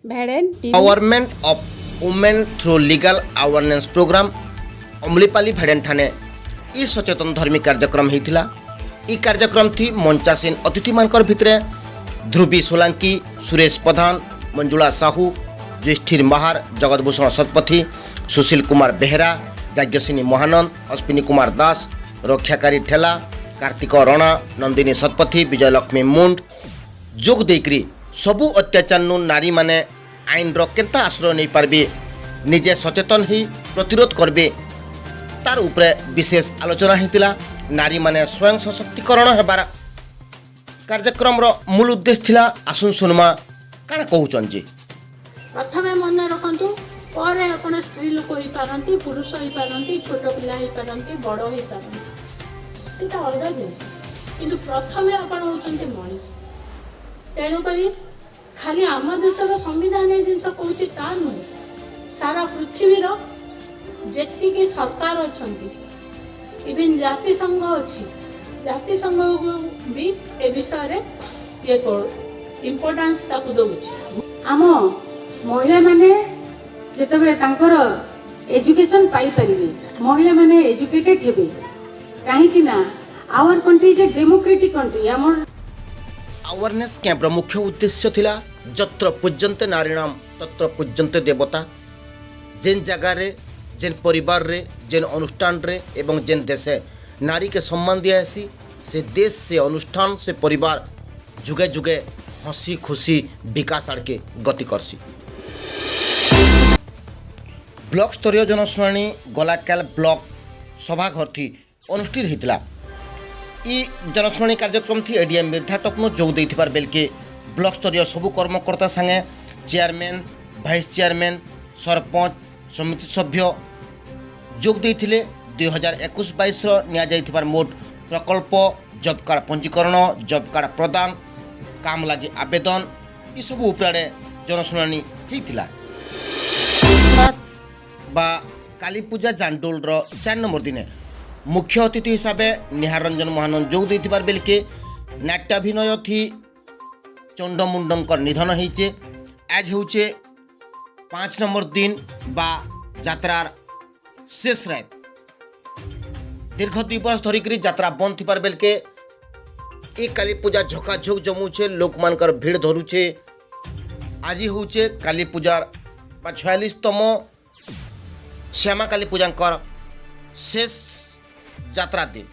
भेड़ेन government of women through legal awareness program Amlipali भेड़ेन ठाने ई सचेतन धर्मी कार्यक्रम होता। ई कार्यक्रम थी मंचासीन अतिथि मानकर भितरे ध्रुवी सोलांकी, सुरेश प्रधान, मंजुला साहू, युधिष्ठिर महार, जगतभूषण शतपथी, सुशील कुमार बेहरा, जाज्ञसिनी महानंद, अश्विनी कुमार दास, रक्षाकारी ठेला, कार्तिक रणा, नंदिनी शतपथी, विजयलक्ष्मी मुंड जोग देकरी सबू अत्याचार नारी माने आईन केन्ता आश्रय नहीं पारबे, निजे सचेतन ही प्रतिरोध करबे तार उपरे विशेष आलोचना होता। नारी माने स्वयं सशक्तिकरण हेबार कार्यक्रम रो मूल उद्देश्य थिला। आसुन सुनमा काना कहउचन जी। प्रथम मन रखु पर आपण स्त्री लोक हो पारती, पुरुष हो पारती, छोट पिला हो पारती, बड़ हो पारती, सेटा अलग जिनिस, किंतु प्रथम आपण होचंती मनीष। तेणुक खाली आम देशर संविधान जिनस कौच ता नुह, सारा पृथ्वीर जेतिकी सरकार अच्छा, इवन जातिसंघ अच्छी, जातिसंघ भी ए विषय ये इम्पोर्टान्स दौर। आम महिला माने जेतेबेले तांकर एजुकेशन पाई परिबे, महिला माने एजुकेटेड हेबे, काहे ना our country is a democratic country. आमर अवेयरनेस कैंपर मुख्य उद्देश्य थिला जत्र पूज्यन्ते नारीणाम तत्र पूज्यन्ते देवता। जेन जगह रे, जेन परिवार रे, जेन अनुष्ठान रे एवं जेन देशे नारी के सम्मान दियासी, से देश, से अनुष्ठान, से परिवार जुगे जुगे हसी खुशी विकास आड़के गति करसी। ब्लॉक स्तरीय जनशुणाणी गलाकाल ब्लॉक सभाघर थी अनुष्ठित होता। ई जनशुणाणी कार्यक्रम थी एडीएम मिर्धा टपनो जोग देथिबार बेलके ब्लॉक स्तरीय सबु कर्मकर्ता संगे चेयरमैन, भाइस चेयरमैन, सरपंच, समिति सभ्य जोग देथिले। 2021-22 निया जाइथिबार मोट प्रकल्प, जॉब कार्ड पंजीकरण, जॉब कार्ड प्रदान, काम लगी आवेदन ये सब उपरे जनशुणाणी होता। बा काली पूजा जांडोल 4 नंबर दिन मुख्य अतिथि हिसाब से निहार रंजन महानंद जोग देथिबार बेलके नाट्याभिनय थी चंडमुंडकर निधन होइचे। आज होचे 5 नंबर दिन बा यात्रार शेष रात। दीर्घ 2 वर्ष धरिक यात्रा बंद थिबार बेलके ए काली पूजा झकाझक जमुचे, लोक मानकर भीड़ धरुचे। आज होचे काली पूजार 46तम श्यामा काली पूजांकर शेष यात्रा दिन।